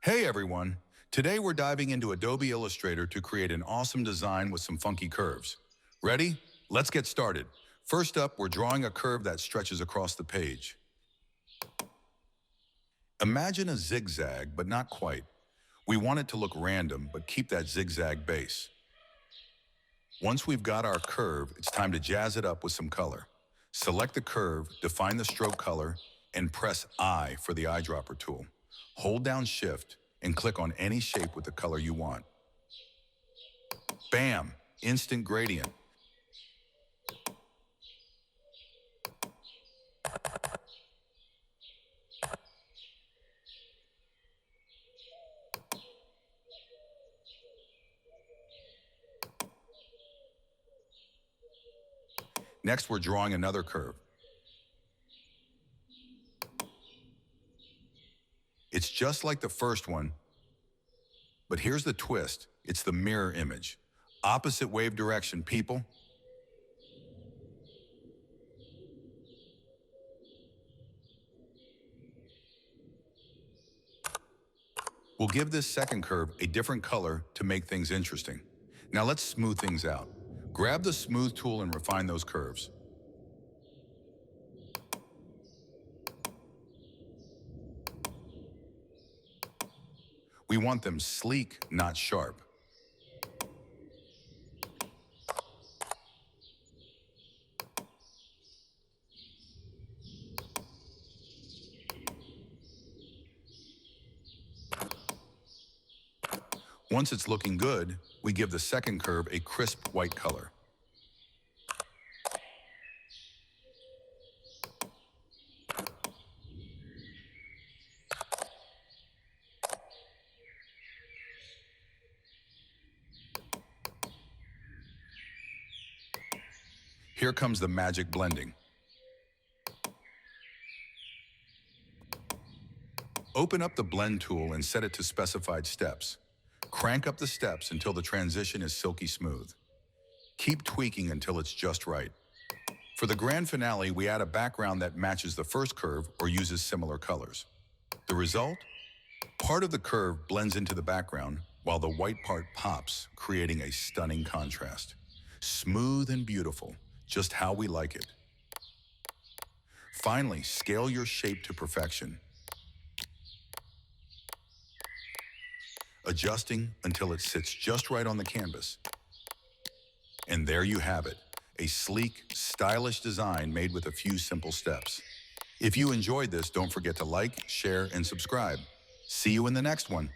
Hey everyone! Today we're diving into Adobe Illustrator to create an awesome design with some funky curves. Ready? Let's get started. First up, we're drawing a curve that stretches across the page. Imagine a zigzag, but not quite. We want it to look random, but keep that zigzag base. Once we've got our curve, it's time to jazz it up with some color. Select the curve, define the stroke color, and press I for the eyedropper tool. Hold down Shift and click on any shape with the color you want. Bam! Instant gradient. Next, we're drawing another curve. It's just like the first one, but here's the twist. It's the mirror image. Opposite wave direction, people. We'll give this second curve a different color to make things interesting. Now let's smooth things out. Grab the smooth tool and refine those curves. We want them sleek, not sharp. Once it's looking good, we give the second curve a crisp white color. Here comes the magic blending. Open up the blend tool and set it to specified steps. Crank up the steps until the transition is silky smooth. Keep tweaking until it's just right. For the grand finale, we add a background that matches the first curve or uses similar colors. The result? Part of the curve blends into the background, while the white part pops, creating a stunning contrast. Smooth and beautiful, just how we like it. Finally, scale your shape to perfection, adjusting until it sits just right on the canvas. And there you have it, a sleek, stylish design made with a few simple steps. If you enjoyed this, don't forget to like, share, and subscribe. See you in the next one.